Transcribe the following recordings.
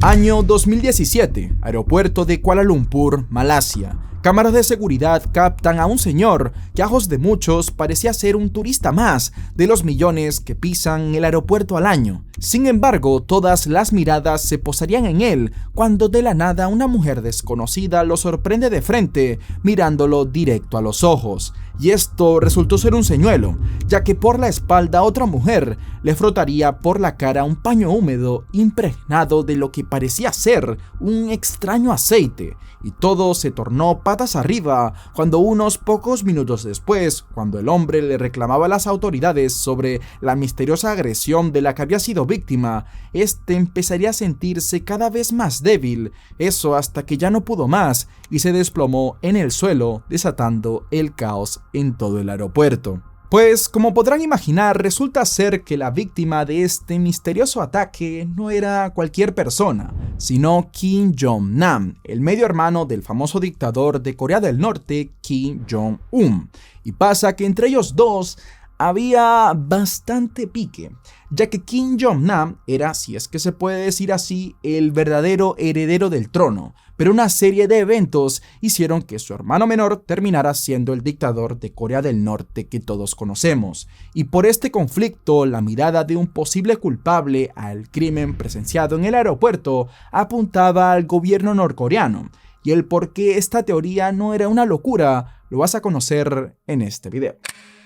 Año 2017, aeropuerto de Kuala Lumpur, Malasia. Cámaras de seguridad captan a un señor que a ojos de muchos parecía ser un turista más de los millones que pisan el aeropuerto al año. Sin embargo, todas las miradas se posarían en él cuando de la nada una mujer desconocida lo sorprende de frente, mirándolo directo a los ojos. Y esto resultó ser un señuelo, ya que por la espalda otra mujer le frotaría por la cara un paño húmedo impregnado de lo que parecía ser un extraño aceite, y todo se tornó patas arriba cuando unos pocos minutos después, cuando el hombre le reclamaba a las autoridades sobre la misteriosa agresión de la que había sido víctima, este empezaría a sentirse cada vez más débil, eso hasta que ya no pudo más y se desplomó en el suelo, desatando el caos en todo el aeropuerto. Pues, como podrán imaginar, resulta ser que la víctima de este misterioso ataque no era cualquier persona, sino Kim Jong-nam, el medio hermano del famoso dictador de Corea del Norte, Kim Jong-un. Y pasa que entre ellos dos había bastante pique, ya que Kim Jong-nam era, si es que se puede decir así, el verdadero heredero del trono, pero una serie de eventos hicieron que su hermano menor terminara siendo el dictador de Corea del Norte que todos conocemos, y por este conflicto la mirada de un posible culpable al crimen presenciado en el aeropuerto apuntaba al gobierno norcoreano, y el por qué esta teoría no era una locura lo vas a conocer en este video.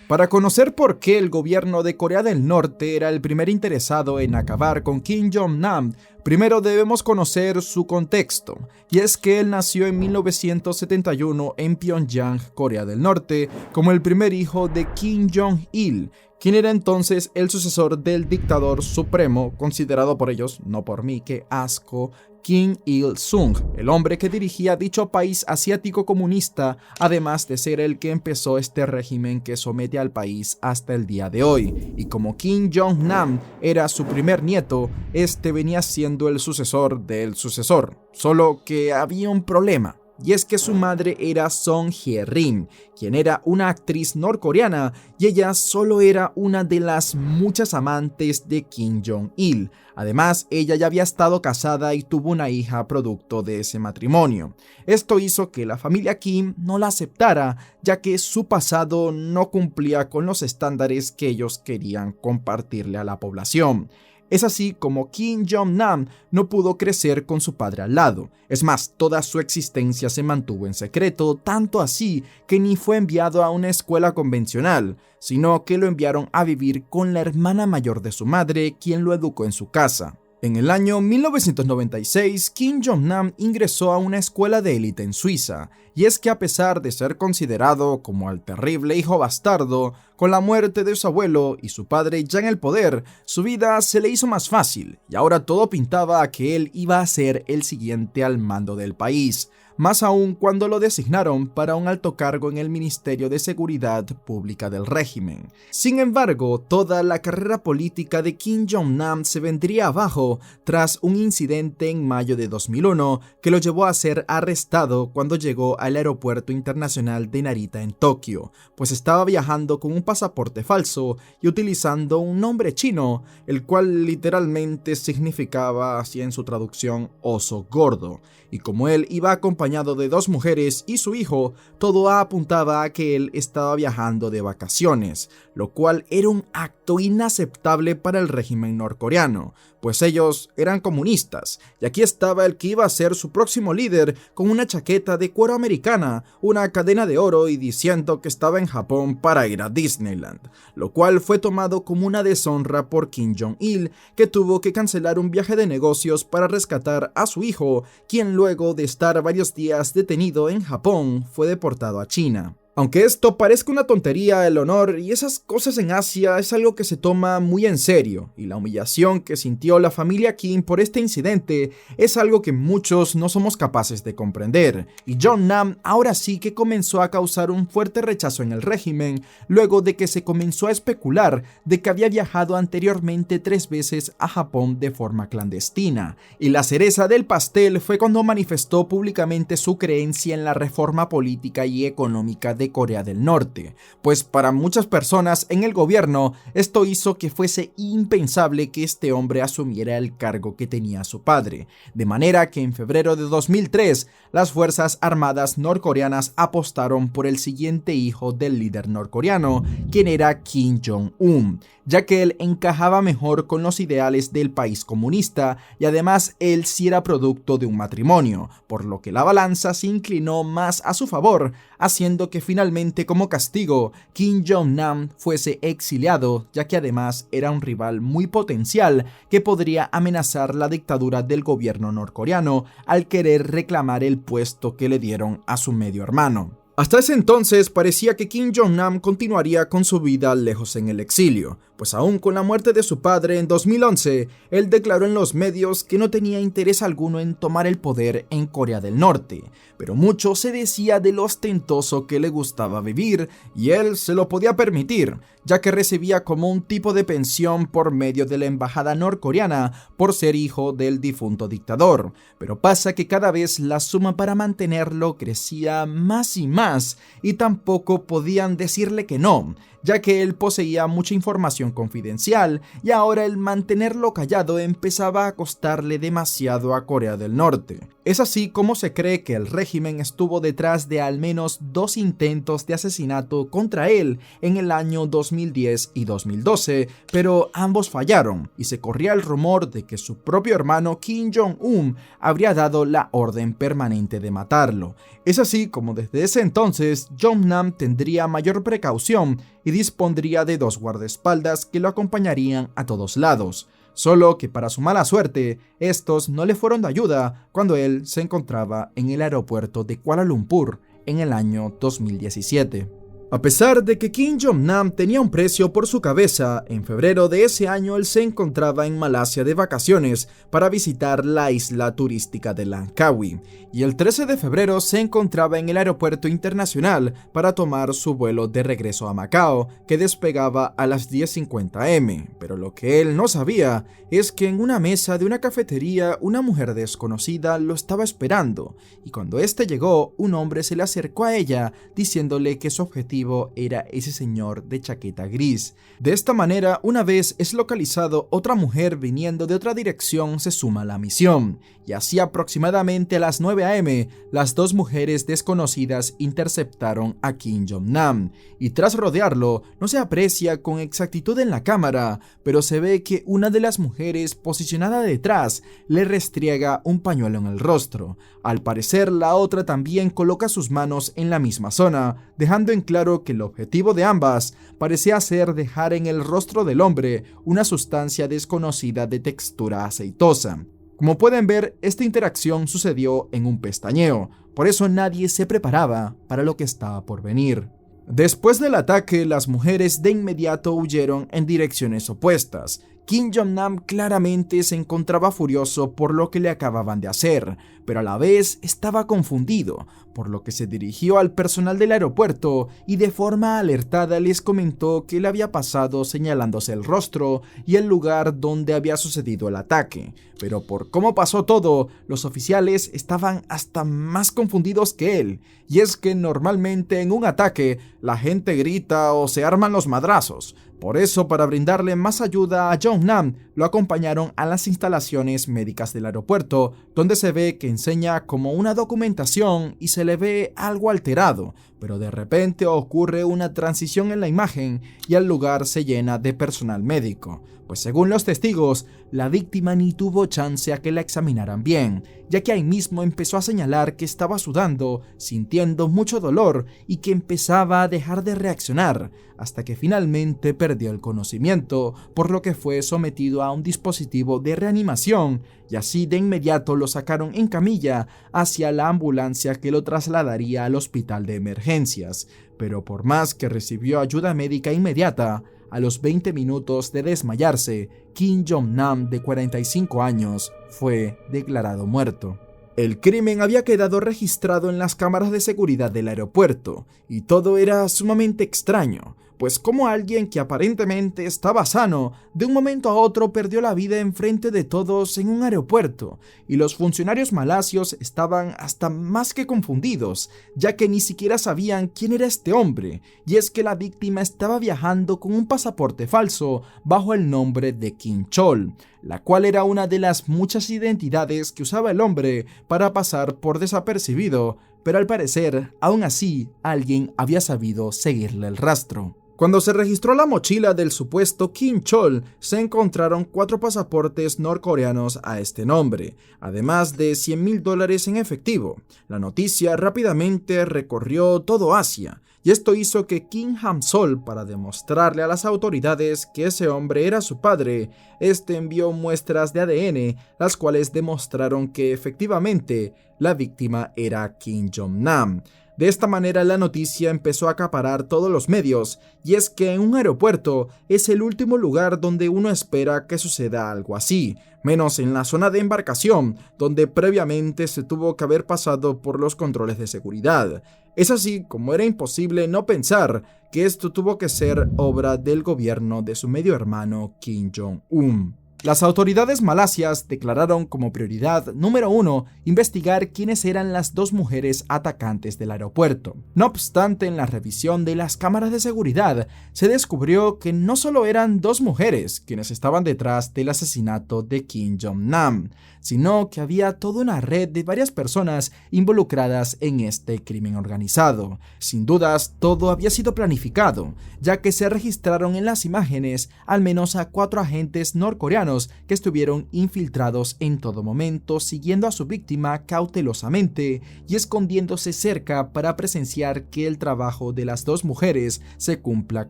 Para conocer por qué el gobierno de Corea del Norte era el primer interesado en acabar con Kim Jong-nam, primero debemos conocer su contexto, y es que él nació en 1971 en Pyongyang, Corea del Norte, como el primer hijo de Kim Jong-il, quien era entonces el sucesor del dictador supremo, considerado por ellos, no por mí, que asco, Kim Il-sung, el hombre que dirigía dicho país asiático comunista, además de ser el que empezó este régimen que somete al país hasta el día de hoy. Y como Kim Jong-nam era su primer nieto, este venía siendo el sucesor del sucesor, solo que había un problema. Y es que su madre era Song Hye-rim, quien era una actriz norcoreana, y ella solo era una de las muchas amantes de Kim Jong-il. Además, ella ya había estado casada y tuvo una hija producto de ese matrimonio. Esto hizo que la familia Kim no la aceptara, ya que su pasado no cumplía con los estándares que ellos querían compartirle a la población. Es así como Kim Jong-nam no pudo crecer con su padre al lado. Es más, toda su existencia se mantuvo en secreto, tanto así que ni fue enviado a una escuela convencional, sino que lo enviaron a vivir con la hermana mayor de su madre, quien lo educó en su casa. En el año 1996, Kim Jong-nam ingresó a una escuela de élite en Suiza, y es que a pesar de ser considerado como el terrible hijo bastardo, con la muerte de su abuelo y su padre ya en el poder, su vida se le hizo más fácil, y ahora todo pintaba a que él iba a ser el siguiente al mando del país, más aún cuando lo designaron para un alto cargo en el Ministerio de Seguridad Pública del régimen. Sin embargo, toda la carrera política de Kim Jong-nam se vendría abajo tras un incidente en mayo de 2001 que lo llevó a ser arrestado cuando llegó al aeropuerto internacional de Narita en Tokio, pues estaba viajando con un pasaporte falso y utilizando un nombre chino, el cual literalmente significaba, así en su traducción, oso gordo, y como él iba acompañado de dos mujeres y su hijo, todo apuntaba a que él estaba viajando de vacaciones, lo cual era un acto inaceptable para el régimen norcoreano, pues ellos eran comunistas, y aquí estaba el que iba a ser su próximo líder con una chaqueta de cuero americana, una cadena de oro y diciendo que estaba en Japón para ir a Disneyland, lo cual fue tomado como una deshonra por Kim Jong-il, que tuvo que cancelar un viaje de negocios para rescatar a su hijo, quien luego de estar varios días detenido en Japón fue deportado a China. Aunque esto parezca una tontería, el honor y esas cosas en Asia es algo que se toma muy en serio, y la humillación que sintió la familia Kim por este incidente es algo que muchos no somos capaces de comprender, y Jong-nam ahora sí que comenzó a causar un fuerte rechazo en el régimen, luego de que se comenzó a especular de que había viajado anteriormente 3 veces a Japón de forma clandestina, y la cereza del pastel fue cuando manifestó públicamente su creencia en la reforma política y económica de Corea del Norte, pues para muchas personas en el gobierno esto hizo que fuese impensable que este hombre asumiera el cargo que tenía su padre, de manera que en febrero de 2003 las Fuerzas Armadas norcoreanas apostaron por el siguiente hijo del líder norcoreano, quien era Kim Jong-un, ya que él encajaba mejor con los ideales del país comunista y además él sí era producto de un matrimonio, por lo que la balanza se inclinó más a su favor, haciendo que finalmente como castigo Kim Jong-nam fuese exiliado, ya que además era un rival muy potencial que podría amenazar la dictadura del gobierno norcoreano al querer reclamar el puesto que le dieron a su medio hermano. Hasta ese entonces parecía que Kim Jong-nam continuaría con su vida lejos en el exilio, pues aún con la muerte de su padre en 2011, él declaró en los medios que no tenía interés alguno en tomar el poder en Corea del Norte, pero mucho se decía de lo ostentoso que le gustaba vivir y él se lo podía permitir, ya que recibía como un tipo de pensión por medio de la embajada norcoreana por ser hijo del difunto dictador, pero pasa que cada vez la suma para mantenerlo crecía más y más y tampoco podían decirle que no, ya que él poseía mucha información confidencial y ahora el mantenerlo callado empezaba a costarle demasiado a Corea del Norte. Es así como se cree que el régimen estuvo detrás de al menos 2 intentos de asesinato contra él en el año 2010 y 2012, pero ambos fallaron y se corría el rumor de que su propio hermano Kim Jong-un habría dado la orden permanente de matarlo. Es así como desde ese entonces Jong-nam tendría mayor precaución y dispondría de 2 guardaespaldas que lo acompañarían a todos lados. Solo que para su mala suerte, estos no le fueron de ayuda cuando él se encontraba en el aeropuerto de Kuala Lumpur en el año 2017. A pesar de que Kim Jong-nam tenía un precio por su cabeza, en febrero de ese año él se encontraba en Malasia de vacaciones para visitar la isla turística de Langkawi, y el 13 de febrero se encontraba en el aeropuerto internacional para tomar su vuelo de regreso a Macao, que despegaba a las 10:50 am, pero lo que él no sabía es que en una mesa de una cafetería una mujer desconocida lo estaba esperando, y cuando este llegó, un hombre se le acercó a ella diciéndole que su objetivo era ese señor de chaqueta gris. De esta manera, una vez es localizado, otra mujer viniendo de otra dirección se suma a la misión, y así aproximadamente a las 9 am, las 2 mujeres desconocidas interceptaron a Kim Jong-nam, y tras rodearlo, no se aprecia con exactitud en la cámara, pero se ve que una de las mujeres posicionada detrás le restriega un pañuelo en el rostro. Al parecer, la otra también coloca sus manos en la misma zona, dejando en claro que el objetivo de ambas parecía ser dejar en el rostro del hombre una sustancia desconocida de textura aceitosa. Como pueden ver, esta interacción sucedió en un pestañeo, por eso nadie se preparaba para lo que estaba por venir. Después del ataque, las mujeres de inmediato huyeron en direcciones opuestas. Kim Jong-nam claramente se encontraba furioso por lo que le acababan de hacer, pero a la vez estaba confundido, por lo que se dirigió al personal del aeropuerto y de forma alertada les comentó qué le había pasado, señalándose el rostro y el lugar donde había sucedido el ataque. Pero por cómo pasó todo, los oficiales estaban hasta más confundidos que él, y es que normalmente en un ataque la gente grita o se arman los madrazos. Por eso, para brindarle más ayuda a Jong-nam, lo acompañaron a las instalaciones médicas del aeropuerto, donde se ve que enseña como una documentación y se le ve algo alterado, pero de repente ocurre una transición en la imagen y el lugar se llena de personal médico, pues según los testigos, la víctima ni tuvo chance a que la examinaran bien, ya que ahí mismo empezó a señalar que estaba sudando, sintiendo mucho dolor y que empezaba a dejar de reaccionar, hasta que finalmente perdió el conocimiento, por lo que fue sometido a un dispositivo de reanimación y así de inmediato lo sacaron en camilla hacia la ambulancia que lo trasladaría al hospital de emergencias, pero por más que recibió ayuda médica inmediata, a los 20 minutos de desmayarse, Kim Jong-nam, de 45 años, fue declarado muerto. El crimen había quedado registrado en las cámaras de seguridad del aeropuerto, y todo era sumamente extraño, pues como alguien que aparentemente estaba sano, de un momento a otro perdió la vida enfrente de todos en un aeropuerto, y los funcionarios malasios estaban hasta más que confundidos, ya que ni siquiera sabían quién era este hombre, y es que la víctima estaba viajando con un pasaporte falso bajo el nombre de King Chol, la cual era una de las muchas identidades que usaba el hombre para pasar por desapercibido, pero al parecer, aún así, alguien había sabido seguirle el rastro. Cuando se registró la mochila del supuesto King Chol, se encontraron 4 pasaportes norcoreanos a este nombre, además de $100,000 en efectivo. La noticia rápidamente recorrió todo Asia, y esto hizo que Kim Ham-sol, para demostrarle a las autoridades que ese hombre era su padre, envió muestras de ADN, las cuales demostraron que efectivamente la víctima era Kim Jong-nam. De esta manera la noticia empezó a acaparar todos los medios, y es que en un aeropuerto es el último lugar donde uno espera que suceda algo así, menos en la zona de embarcación, donde previamente se tuvo que haber pasado por los controles de seguridad. Es así como era imposible no pensar que esto tuvo que ser obra del gobierno de su medio hermano Kim Jong-un. Las autoridades malasias declararon como prioridad número 1 investigar quiénes eran las 2 mujeres atacantes del aeropuerto. No obstante, en la revisión de las cámaras de seguridad se descubrió que no solo eran 2 mujeres quienes estaban detrás del asesinato de Kim Jong-nam, sino que había toda una red de varias personas involucradas en este crimen organizado. Sin dudas, todo había sido planificado, ya que se registraron en las imágenes al menos a 4 agentes norcoreanos que estuvieron infiltrados en todo momento, siguiendo a su víctima cautelosamente y escondiéndose cerca para presenciar que el trabajo de las 2 mujeres se cumpla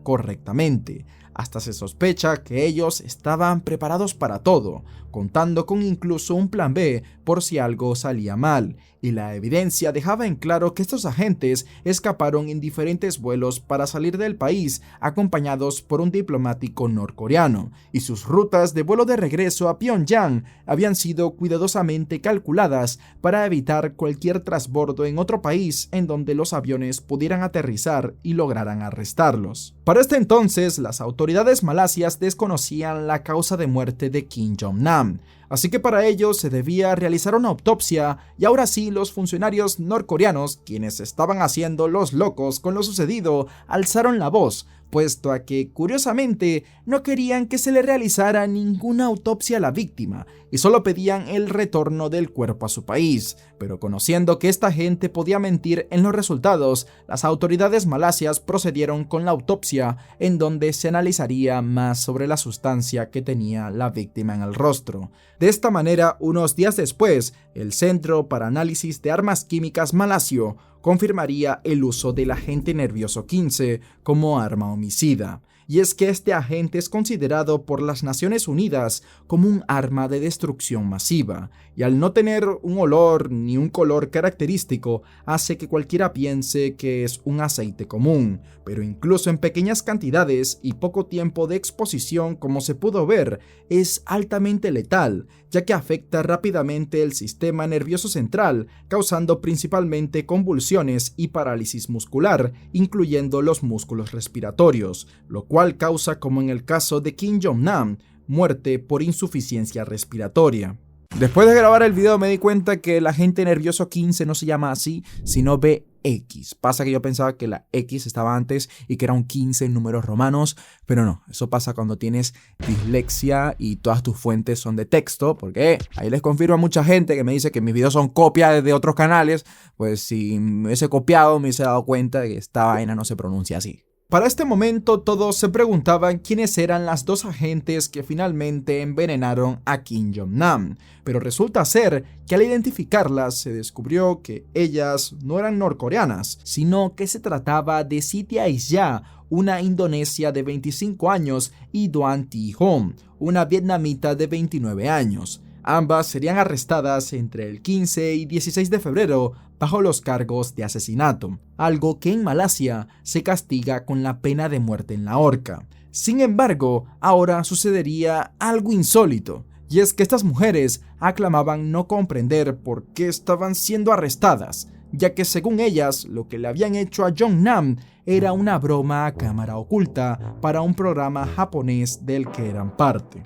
correctamente. Hasta se sospecha que ellos estaban preparados para todo, contando con incluso un plan B por si algo salía mal, y la evidencia dejaba en claro que estos agentes escaparon en diferentes vuelos para salir del país acompañados por un diplomático norcoreano, y sus rutas de vuelo de regreso a Pyongyang habían sido cuidadosamente calculadas para evitar cualquier trasbordo en otro país en donde los aviones pudieran aterrizar y lograran arrestarlos. Para este entonces, las autoridades malasias desconocían la causa de muerte de Kim Jong-nam, así que para ello se debía realizar una autopsia, y ahora sí los funcionarios norcoreanos, quienes estaban haciendo los locos con lo sucedido, alzaron la voz, puesto a que, curiosamente, no querían que se le realizara ninguna autopsia a la víctima y solo pedían el retorno del cuerpo a su país. Pero conociendo que esta gente podía mentir en los resultados, las autoridades malasias procedieron con la autopsia, en donde se analizaría más sobre la sustancia que tenía la víctima en el rostro. De esta manera, unos días después, el Centro para Análisis de Armas Químicas malasio confirmaría el uso del agente nervioso 15 como arma homicida. Y es que este agente es considerado por las Naciones Unidas como un arma de destrucción masiva, y al no tener un olor ni un color característico, hace que cualquiera piense que es un aceite común, pero incluso en pequeñas cantidades y poco tiempo de exposición, como se pudo ver, es altamente letal, ya que afecta rápidamente el sistema nervioso central, causando principalmente convulsiones y parálisis muscular, incluyendo los músculos respiratorios, lo cual causa, como en el caso de Kim Jong-nam, muerte por insuficiencia respiratoria. Después de grabar el video me di cuenta que el agente nervioso 15 no se llama así, sino BX. Pasa que yo pensaba que la X estaba antes y que era un 15 en números romanos, pero no, eso pasa cuando tienes dislexia y todas tus fuentes son de texto, porque ahí les confirmo a mucha gente que me dice que mis videos son copias de otros canales, pues si me hubiese copiado me hubiese dado cuenta de que esta vaina no se pronuncia así. Para este momento todos se preguntaban quiénes eran las 2 agentes que finalmente envenenaron a Kim Jong-nam, pero resulta ser que al identificarlas se descubrió que ellas no eran norcoreanas, sino que se trataba de Siti Aisha, una indonesia de 25 años, y Doan Thi-hom, una vietnamita de 29 años. Ambas serían arrestadas entre el 15 y 16 de febrero bajo los cargos de asesinato, algo que en Malasia se castiga con la pena de muerte en la horca. Sin embargo, ahora sucedería algo insólito, y es que estas mujeres aclamaban no comprender por qué estaban siendo arrestadas, ya que según ellas lo que le habían hecho a Jong-nam era una broma a cámara oculta para un programa japonés del que eran parte.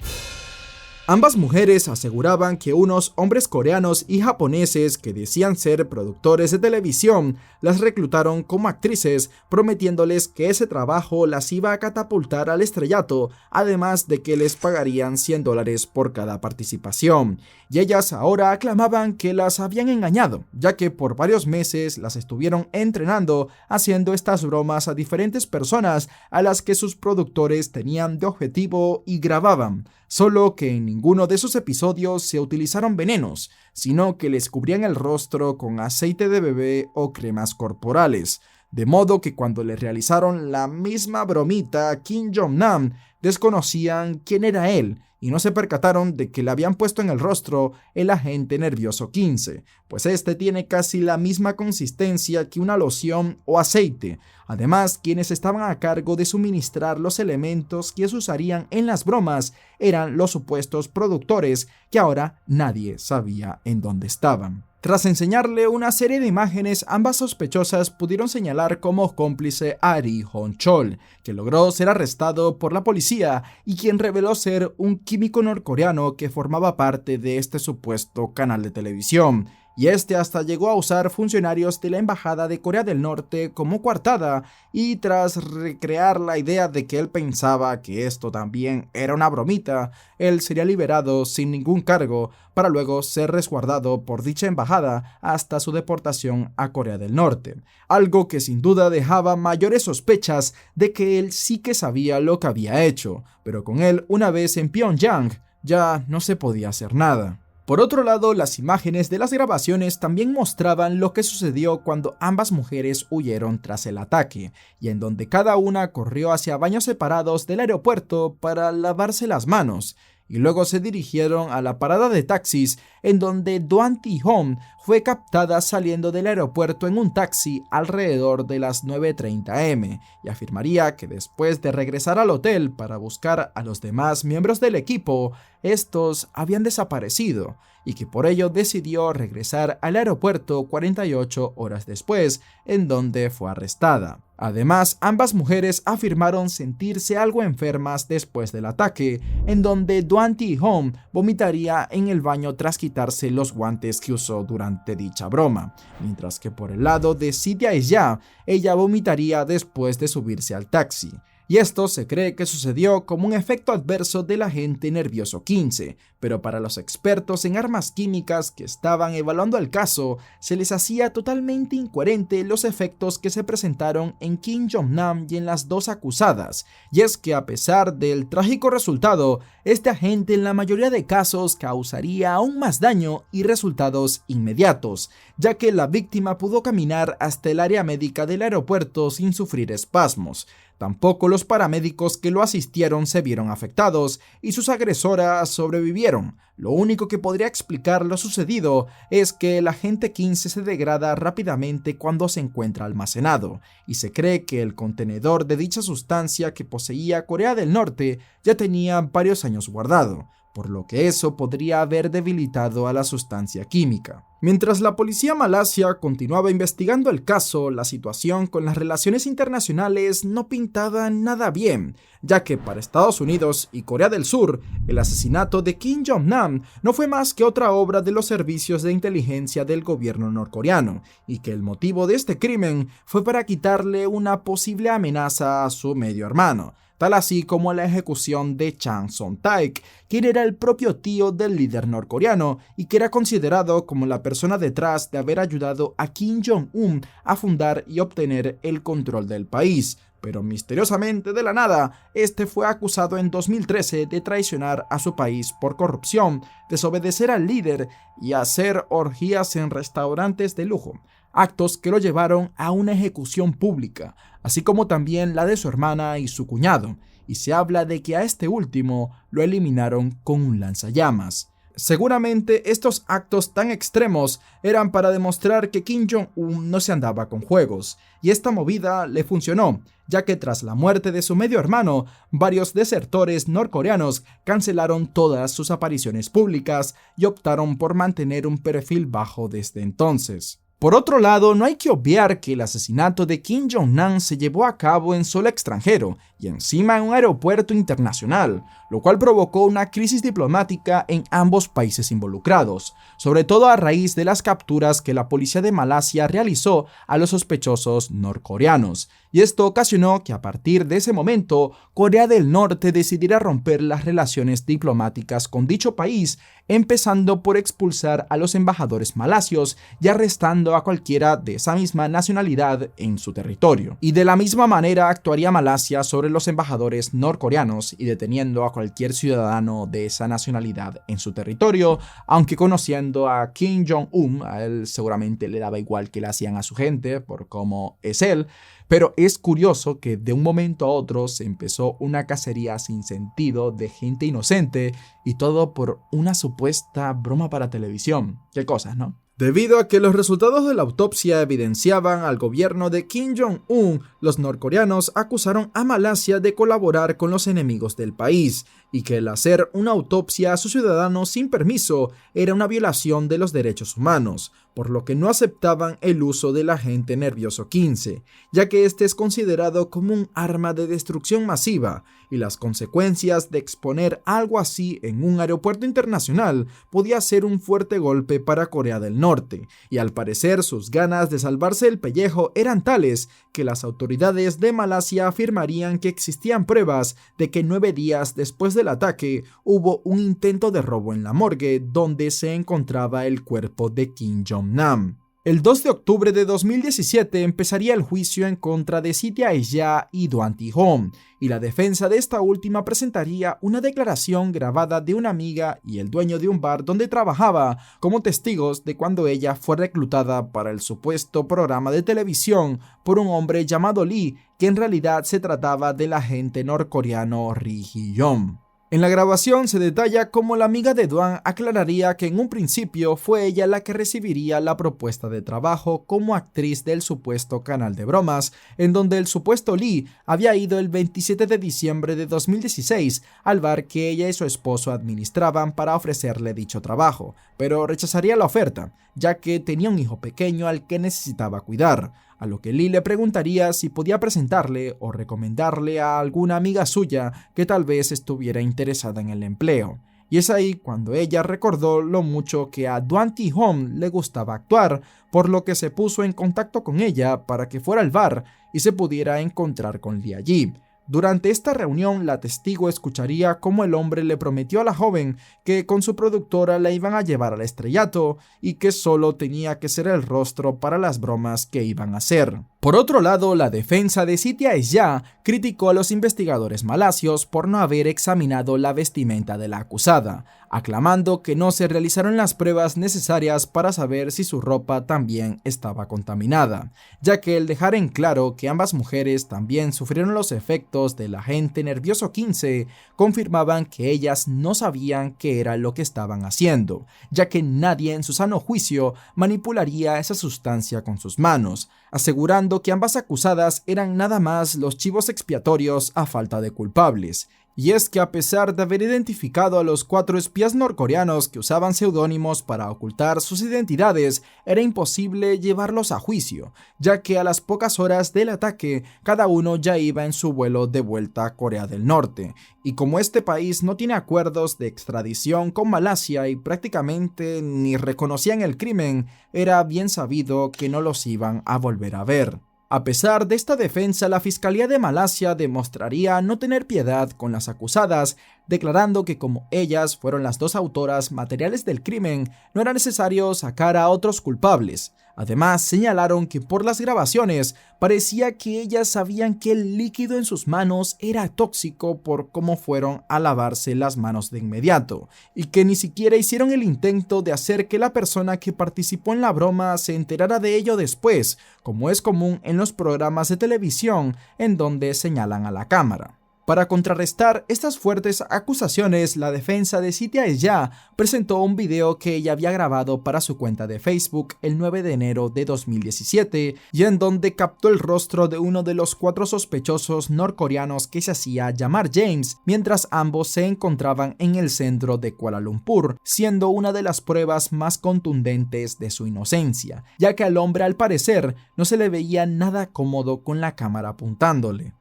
Ambas mujeres aseguraban que unos hombres coreanos y japoneses que decían ser productores de televisión las reclutaron como actrices, prometiéndoles que ese trabajo las iba a catapultar al estrellato, además de que les pagarían $100 por cada participación. Y ellas ahora aclamaban que las habían engañado, ya que por varios meses las estuvieron entrenando haciendo estas bromas a diferentes personas a las que sus productores tenían de objetivo y grababan. Solo que en ninguno de esos episodios se utilizaron venenos, sino que les cubrían el rostro con aceite de bebé o cremas corporales. De modo que cuando le realizaron la misma bromita a Kim Jong-nam, desconocían quién era él y no se percataron de que le habían puesto en el rostro el agente nervioso 15, pues este tiene casi la misma consistencia que una loción o aceite. Además, quienes estaban a cargo de suministrar los elementos que se usarían en las bromas eran los supuestos productores, que ahora nadie sabía en dónde estaban. Tras enseñarle una serie de imágenes, ambas sospechosas pudieron señalar como cómplice a Ri Hong-chol, que logró ser arrestado por la policía y quien reveló ser un químico norcoreano que formaba parte de este supuesto canal de televisión. Y este hasta llegó a usar funcionarios de la Embajada de Corea del Norte como coartada, y tras recrear la idea de que él pensaba que esto también era una bromita, él sería liberado sin ningún cargo para luego ser resguardado por dicha embajada hasta su deportación a Corea del Norte, algo que sin duda dejaba mayores sospechas de que él sí que sabía lo que había hecho, pero con él una vez en Pyongyang ya no se podía hacer nada. Por otro lado, las imágenes de las grabaciones también mostraban lo que sucedió cuando ambas mujeres huyeron tras el ataque, y en donde cada una corrió hacia baños separados del aeropuerto para lavarse las manos, y luego se dirigieron a la parada de taxis, en donde Doan Thi-hom fue captada saliendo del aeropuerto en un taxi alrededor de las 9:30 am, y afirmaría que después de regresar al hotel para buscar a los demás miembros del equipo, estos habían desaparecido, y que por ello decidió regresar al aeropuerto 48 horas después, en donde fue arrestada. Además, ambas mujeres afirmaron sentirse algo enfermas después del ataque, en donde Doan Thi-hom vomitaría en el baño tras quitarse los guantes que usó durante dicha broma, mientras que por el lado de Si Dae-ja, ella vomitaría después de subirse al taxi. Y esto se cree que sucedió como un efecto adverso del agente nervioso 15, pero para los expertos en armas químicas que estaban evaluando el caso, se les hacía totalmente incoherente los efectos que se presentaron en Kim Jong-nam y en las dos acusadas, y es que a pesar del trágico resultado, este agente en la mayoría de casos causaría aún más daño y resultados inmediatos, ya que la víctima pudo caminar hasta el área médica del aeropuerto sin sufrir espasmos. Tampoco los paramédicos que lo asistieron se vieron afectados y sus agresoras sobrevivieron. Lo único que podría explicar lo sucedido es que el agente 15 se degrada rápidamente cuando se encuentra almacenado, y se cree que el contenedor de dicha sustancia que poseía Corea del Norte ya tenía varios años guardado, por lo que eso podría haber debilitado a la sustancia química. Mientras la policía malasia continuaba investigando el caso, la situación con las relaciones internacionales no pintaba nada bien, ya que para Estados Unidos y Corea del Sur, el asesinato de Kim Jong-nam no fue más que otra obra de los servicios de inteligencia del gobierno norcoreano, y que el motivo de este crimen fue para quitarle una posible amenaza a su medio hermano, tal así como la ejecución de Chang Son-taek, quien era el propio tío del líder norcoreano y que era considerado como la persona detrás de haber ayudado a Kim Jong-un a fundar y obtener el control del país. Pero misteriosamente de la nada, este fue acusado en 2013 de traicionar a su país por corrupción, desobedecer al líder y hacer orgías en restaurantes de lujo, actos que lo llevaron a una ejecución pública, así como también la de su hermana y su cuñado, y se habla de que a este último lo eliminaron con un lanzallamas. Seguramente estos actos tan extremos eran para demostrar que Kim Jong-un no se andaba con juegos, y esta movida le funcionó, ya que tras la muerte de su medio hermano, varios desertores norcoreanos cancelaron todas sus apariciones públicas y optaron por mantener un perfil bajo desde entonces. Por otro lado, no hay que obviar que el asesinato de Kim Jong-nam se llevó a cabo en suelo extranjero y encima en un aeropuerto internacional, lo cual provocó una crisis diplomática en ambos países involucrados, sobre todo a raíz de las capturas que la policía de Malasia realizó a los sospechosos norcoreanos. Y esto ocasionó que a partir de ese momento, Corea del Norte decidiera romper las relaciones diplomáticas con dicho país, empezando por expulsar a los embajadores malasios y arrestando a cualquiera de esa misma nacionalidad en su territorio. Y de la misma manera actuaría Malasia sobre los embajadores norcoreanos y deteniendo a cualquier ciudadano de esa nacionalidad en su territorio, aunque conociendo a Kim Jong-un, a él seguramente le daba igual que le hacían a su gente por cómo es él. Pero es curioso que de un momento a otro se empezó una cacería sin sentido de gente inocente y todo por una supuesta broma para televisión. Qué cosas, ¿no? Debido a que los resultados de la autopsia evidenciaban al gobierno de Kim Jong-un, los norcoreanos acusaron a Malasia de colaborar con los enemigos del país y que el hacer una autopsia a sus ciudadanos sin permiso era una violación de los derechos humanos, por lo que no aceptaban el uso del agente nervioso 15, ya que este es considerado como un arma de destrucción masiva y las consecuencias de exponer algo así en un aeropuerto internacional podía ser un fuerte golpe para Corea del Norte, y al parecer sus ganas de salvarse el pellejo eran tales que las autoridades de Malasia afirmarían que existían pruebas de que 9 días después del ataque hubo un intento de robo en la morgue donde se encontraba el cuerpo de Kim Jong-nam. El 2 de octubre de 2017 empezaría el juicio en contra de Siti Aizya y Doan Thi-hom, y la defensa de esta última presentaría una declaración grabada de una amiga y el dueño de un bar donde trabajaba como testigos de cuando ella fue reclutada para el supuesto programa de televisión por un hombre llamado Lee, que en realidad se trataba del agente norcoreano Ri Hee-yong. En la grabación se detalla cómo la amiga de Doan aclararía que en un principio fue ella la que recibiría la propuesta de trabajo como actriz del supuesto canal de bromas, en donde el supuesto Lee había ido el 27 de diciembre de 2016 al bar que ella y su esposo administraban para ofrecerle dicho trabajo, pero rechazaría la oferta, ya que tenía un hijo pequeño al que necesitaba cuidar. A lo que Lee le preguntaría si podía presentarle o recomendarle a alguna amiga suya que tal vez estuviera interesada en el empleo. Y es ahí cuando ella recordó lo mucho que a Doan Thi-hom le gustaba actuar, por lo que se puso en contacto con ella para que fuera al bar y se pudiera encontrar con Lee allí. Durante esta reunión, la testigo escucharía cómo el hombre le prometió a la joven que con su productora la iban a llevar al estrellato y que solo tenía que ser el rostro para las bromas que iban a hacer. Por otro lado, la defensa de Siti Aizya criticó a los investigadores malasios por no haber examinado la vestimenta de la acusada, aclamando que no se realizaron las pruebas necesarias para saber si su ropa también estaba contaminada, ya que el dejar en claro que ambas mujeres también sufrieron los efectos del agente nervioso 15 confirmaban que ellas no sabían qué era lo que estaban haciendo, ya que nadie en su sano juicio manipularía esa sustancia con sus manos, asegurando que ambas acusadas eran nada más los chivos expiatorios a falta de culpables. Y es que a pesar de haber identificado a los 4 espías norcoreanos que usaban seudónimos para ocultar sus identidades, era imposible llevarlos a juicio, ya que a las pocas horas del ataque, cada uno ya iba en su vuelo de vuelta a Corea del Norte. Y como este país no tiene acuerdos de extradición con Malasia y prácticamente ni reconocían el crimen, era bien sabido que no los iban a volver a ver. A pesar de esta defensa, la Fiscalía de Malasia demostraría no tener piedad con las acusadas, declarando que como ellas fueron las 2 autoras materiales del crimen, no era necesario sacar a otros culpables. Además, señalaron que por las grabaciones parecía que ellas sabían que el líquido en sus manos era tóxico por cómo fueron a lavarse las manos de inmediato, y que ni siquiera hicieron el intento de hacer que la persona que participó en la broma se enterara de ello después, como es común en los programas de televisión en donde señalan a la cámara. Para contrarrestar estas fuertes acusaciones, la defensa de Siti Aizah presentó un video que ella había grabado para su cuenta de Facebook el 9 de enero de 2017 y en donde captó el rostro de uno de los 4 sospechosos norcoreanos que se hacía llamar James, mientras ambos se encontraban en el centro de Kuala Lumpur, siendo una de las pruebas más contundentes de su inocencia, ya que al hombre al parecer no se le veía nada cómodo con la cámara apuntándole.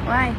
Why?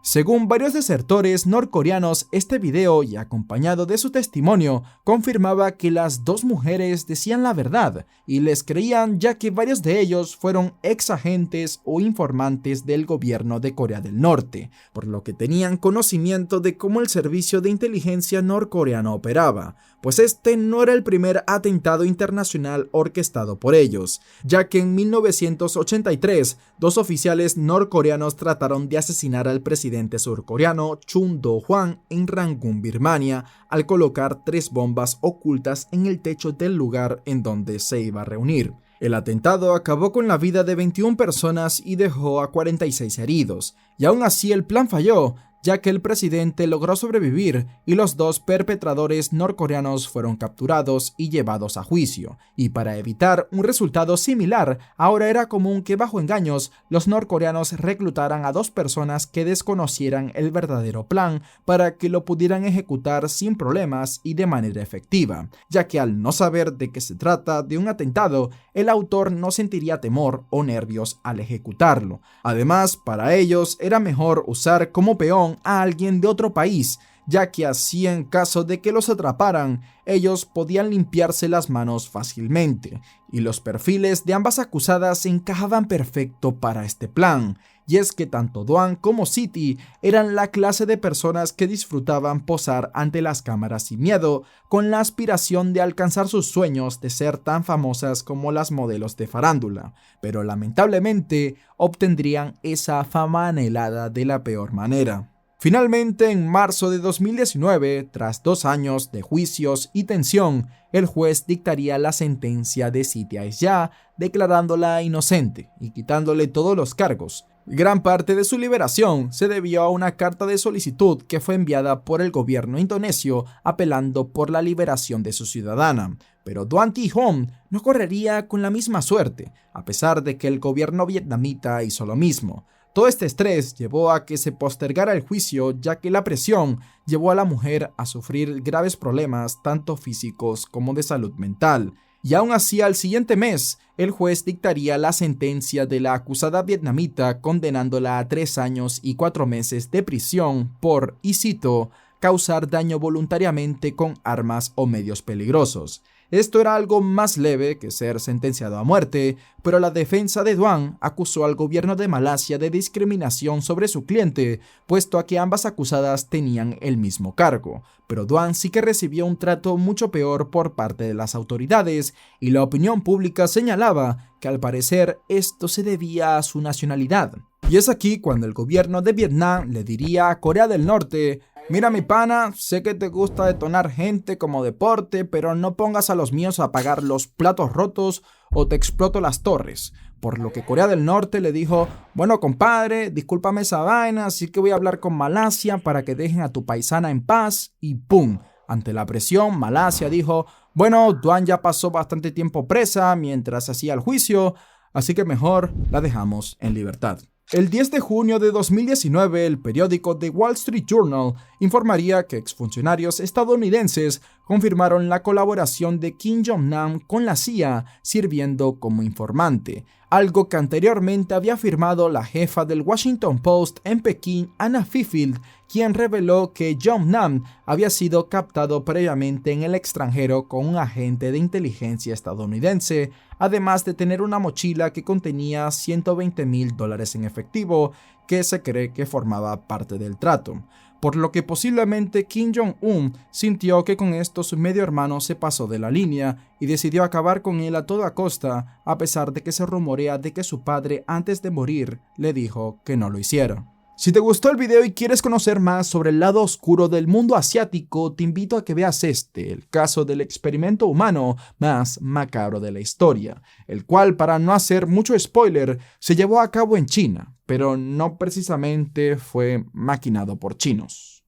Según varios desertores norcoreanos, este video, y acompañado de su testimonio, confirmaba que las 2 mujeres decían la verdad y les creían, ya que varios de ellos fueron ex agentes o informantes del gobierno de Corea del Norte, por lo que tenían conocimiento de cómo el servicio de inteligencia norcoreano operaba, pues este no era el primer atentado internacional orquestado por ellos, ya que en 1983 2 oficiales norcoreanos trataron de asesinar al presidente surcoreano Chun Do-hwan en Rangún, Birmania, al colocar 3 bombas ocultas en el techo del lugar en donde se iba a reunir. El atentado acabó con la vida de 21 personas y dejó a 46 heridos, y aún así el plan falló, ya que el presidente logró sobrevivir y los 2 perpetradores norcoreanos fueron capturados y llevados a juicio. Y para evitar un resultado similar, ahora era común que bajo engaños los norcoreanos reclutaran a 2 personas que desconocieran el verdadero plan para que lo pudieran ejecutar sin problemas y de manera efectiva, ya que al no saber de qué se trata de un atentado, el autor no sentiría temor o nervios al ejecutarlo. Además, para ellos era mejor usar como peón a alguien de otro país, ya que así en caso de que los atraparan, ellos podían limpiarse las manos fácilmente, y los perfiles de ambas acusadas encajaban perfecto para este plan. Y es que tanto Dwan como Siti eran la clase de personas que disfrutaban posar ante las cámaras sin miedo, con la aspiración de alcanzar sus sueños de ser tan famosas como las modelos de farándula, pero lamentablemente obtendrían esa fama anhelada de la peor manera. Finalmente, en marzo de 2019, tras 2 años de juicios y tensión, el juez dictaría la sentencia de Siti Aizah, declarándola inocente y quitándole todos los cargos. Gran parte de su liberación se debió a una carta de solicitud que fue enviada por el gobierno indonesio apelando por la liberación de su ciudadana. Pero Dwan Thi-hom no correría con la misma suerte, a pesar de que el gobierno vietnamita hizo lo mismo. Todo este estrés llevó a que se postergara el juicio, ya que la presión llevó a la mujer a sufrir graves problemas tanto físicos como de salud mental. Y aún así, al siguiente mes, el juez dictaría la sentencia de la acusada vietnamita, condenándola a 3 años y 4 meses de prisión por, y cito, causar daño voluntariamente con armas o medios peligrosos. Esto era algo más leve que ser sentenciado a muerte, pero la defensa de Dwan acusó al gobierno de Malasia de discriminación sobre su cliente, puesto a que ambas acusadas tenían el mismo cargo. Pero Dwan sí que recibió un trato mucho peor por parte de las autoridades, y la opinión pública señalaba que al parecer esto se debía a su nacionalidad. Y es aquí cuando el gobierno de Vietnam le diría a Corea del Norte: mira mi pana, sé que te gusta detonar gente como deporte, pero no pongas a los míos a pagar los platos rotos o te exploto las torres. Por lo que Corea del Norte le dijo: bueno compadre, discúlpame esa vaina, así que voy a hablar con Malasia para que dejen a tu paisana en paz, y ¡pum! Ante la presión, Malasia dijo: bueno, Dwan ya pasó bastante tiempo presa mientras hacía el juicio, así que mejor la dejamos en libertad. El 10 de junio de 2019, el periódico The Wall Street Journal informaría que exfuncionarios estadounidenses confirmaron la colaboración de Kim Jong-nam con la CIA sirviendo como informante, algo que anteriormente había afirmado la jefa del Washington Post en Pekín, Anna Fifield, quien reveló que Jong-nam había sido captado previamente en el extranjero con un agente de inteligencia estadounidense, además de tener una mochila que contenía $120,000 en efectivo, que se cree que formaba parte del trato. Por lo que posiblemente Kim Jong-un sintió que con esto su medio hermano se pasó de la línea y decidió acabar con él a toda costa, a pesar de que se rumorea de que su padre antes de morir le dijo que no lo hiciera. Si te gustó el video y quieres conocer más sobre el lado oscuro del mundo asiático, te invito a que veas el caso del experimento humano más macabro de la historia, el cual, para no hacer mucho spoiler, se llevó a cabo en China, pero no precisamente fue maquinado por chinos.